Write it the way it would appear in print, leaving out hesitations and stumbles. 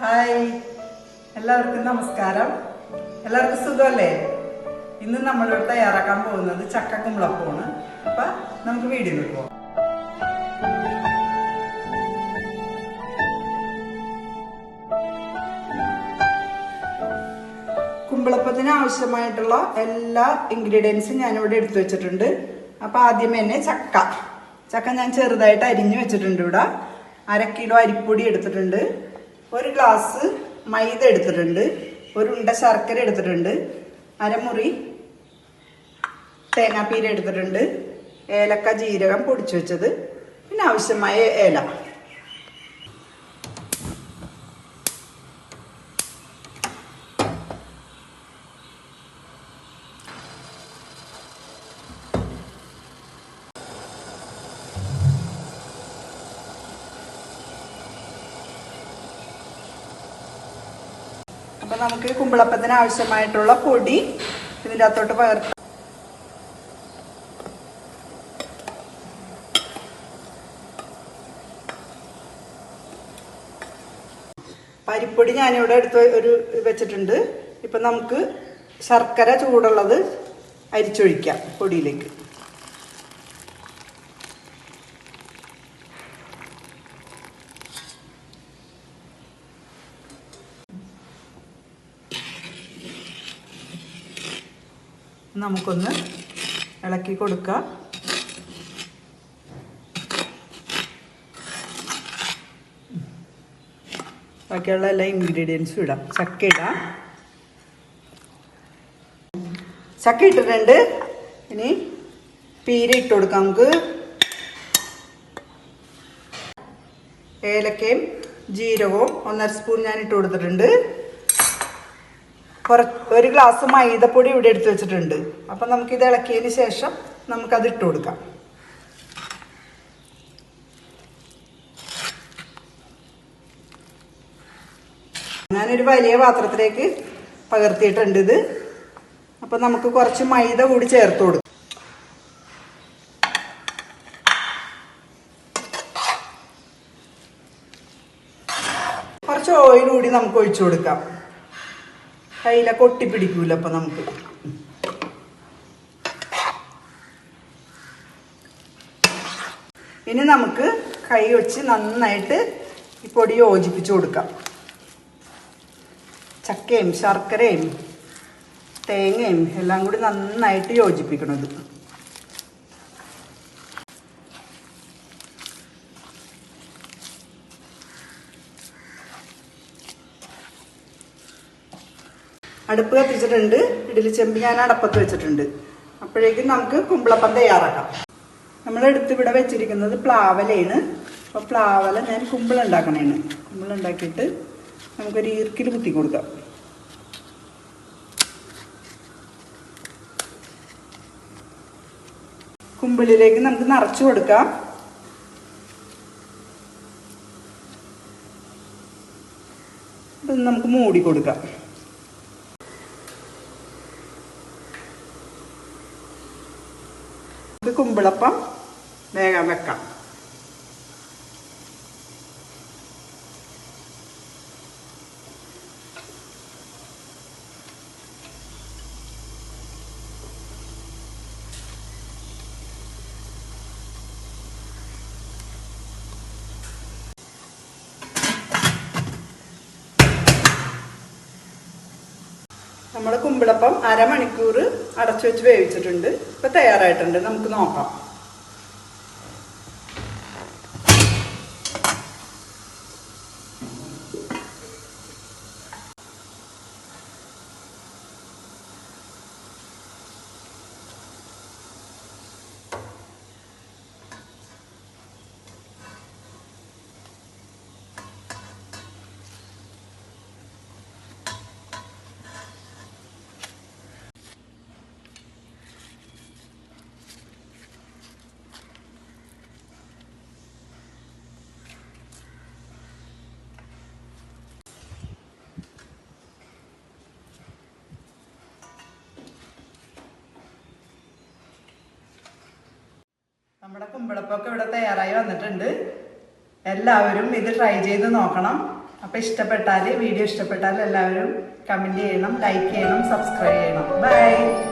Hi, എല്ലാവർക്കും നമസ്കാരം. എല്ലാവർക്കും സുഖമല്ലേ? ഇന്ന് നമ്മളിവിടെ തയ്യാറാക്കാൻ പോകുന്നത് ചക്ക കുമ്പളപ്പമാണ്. അപ്പൊ നമുക്ക് വീഡിയോയിലോട്ട് പോകാം. കുമ്പളപ്പത്തിന് ആവശ്യമായിട്ടുള്ള എല്ലാ ഇൻഗ്രീഡിയൻസും ഞാനിവിടെ എടുത്തു വെച്ചിട്ടുണ്ട്. അപ്പൊ ആദ്യം തന്നെ ചക്ക ഞാൻ ചെറുതായിട്ട് അരിഞ്ഞു വെച്ചിട്ടുണ്ട്. ഇവിടെ 1/2 കിലോ അരിപ്പൊടി എടുത്തിട്ടുണ്ട്, 1 ഗ്ലാസ് മൈദ എടുത്തിട്ടുണ്ട്, 1 ഉണ്ട ശർക്കര എടുത്തിട്ടുണ്ട്, അരമുറി തേങ്ങാപ്പീര എടുത്തിട്ടുണ്ട്, ഏലക്ക ജീരകം പൊടിച്ചു വെച്ചത്, പിന്നെ ആവശ്യമായ ഏല. അപ്പൊ നമുക്ക് കുമ്പളപ്പത്തിന് ആവശ്യമായിട്ടുള്ള പൊടി ഇതിൻ്റെ അകത്തോട്ട് പകർത്താം. അരിപ്പൊടി ഞാനിവിടെ എടുത്ത് വെച്ചിട്ടുണ്ട്. ഇപ്പൊ നമുക്ക് ശർക്കര ചൂടുള്ളത് അരിച്ചൊഴിക്കാം പൊടിയിലേക്ക്. നമുക്കൊന്ന് ഇളക്കി കൊടുക്കാം. ബാക്കിയുള്ള എല്ലാ ഇൻഗ്രീഡിയൻസും ഇടാം. ചക്ക ഇടാം. ചക്ക ഇട്ടിട്ടുണ്ട്. ഇനി പീര ഇട്ട് കൊടുക്കാം. നമുക്ക് ഏലക്കയും ജീരകവും 1/2 സ്പൂൺ ഞാൻ ഇട്ട് കൊടുത്തിട്ടുണ്ട്. 1 ഗ്ലാസ് മൈദപ്പൊടി ഇവിടെ എടുത്ത് വെച്ചിട്ടുണ്ട്. അപ്പം നമുക്കിത് ഇളക്കിയതിന് ശേഷം നമുക്കത് ഇട്ട് കൊടുക്കാം. ഞാനൊരു വലിയ പാത്രത്തിലേക്ക് പകർത്തിയിട്ടുണ്ട് ഇത്. അപ്പം നമുക്ക് കുറച്ച് മൈദ കൂടി ചേർത്ത് കൊടുക്കാം. കുറച്ച് ഓയിൽ കൂടി നമുക്ക് ഒഴിച്ചു കൊടുക്കാം. കയ്യിലൊക്കെ ഒട്ടിപ്പിടിക്കൂല. അപ്പം നമുക്ക് ഇനി നമുക്ക് കൈ വെച്ച് നന്നായിട്ട് ഈ പൊടി യോജിപ്പിച്ചു കൊടുക്കാം. ചക്കയും ശർക്കരയും തേങ്ങയും എല്ലാം കൂടി നന്നായിട്ട് യോജിപ്പിക്കണത്. അടുപ്പ് കത്തിച്ചിട്ടുണ്ട്. ഇഡ്ഡലി ചെമ്പ് ഞാൻ അടപ്പത്ത് വെച്ചിട്ടുണ്ട്. അപ്പോഴേക്കും നമുക്ക് കുമ്പളപ്പം തയ്യാറാക്കാം. നമ്മളെടുത്ത് ഇവിടെ വെച്ചിരിക്കുന്നത് പ്ലാവലയാണ്. അപ്പോൾ പ്ലാവല ഞാൻ കുമ്പിളുണ്ടാക്കണേണ്. കുമ്പിളുണ്ടാക്കിയിട്ട് നമുക്കൊരു ഈർക്കിൽ കുത്തി കൊടുക്കാം. കുമ്പിളിലേക്ക് നമുക്ക് നിറച്ചു കൊടുക്കാം. നമുക്ക് മൂടി കൊടുക്കാം. കുമ്പിളപ്പം വേഗം വെക്കാം. നമ്മുടെ കുമ്പിളപ്പം 1/2 മണിക്കൂർ അടച്ചു വെച്ച് വേവിച്ചിട്ടുണ്ട്. ഇപ്പൊ തയ്യാറായിട്ടുണ്ട്. നമുക്ക് നോക്കാം. നമ്മുടെ കുമ്പളപ്പൊക്കെ ഇവിടെ തയ്യാറായി വന്നിട്ടുണ്ട്. എല്ലാവരും ഇത് ട്രൈ ചെയ്ത് നോക്കണം. അപ്പോൾ വീഡിയോ ഇഷ്ടപ്പെട്ടാൽ എല്ലാവരും കമൻറ്റ് ചെയ്യണം, ലൈക്ക് ചെയ്യണം, സബ്സ്ക്രൈബ് ചെയ്യണം. ബൈ.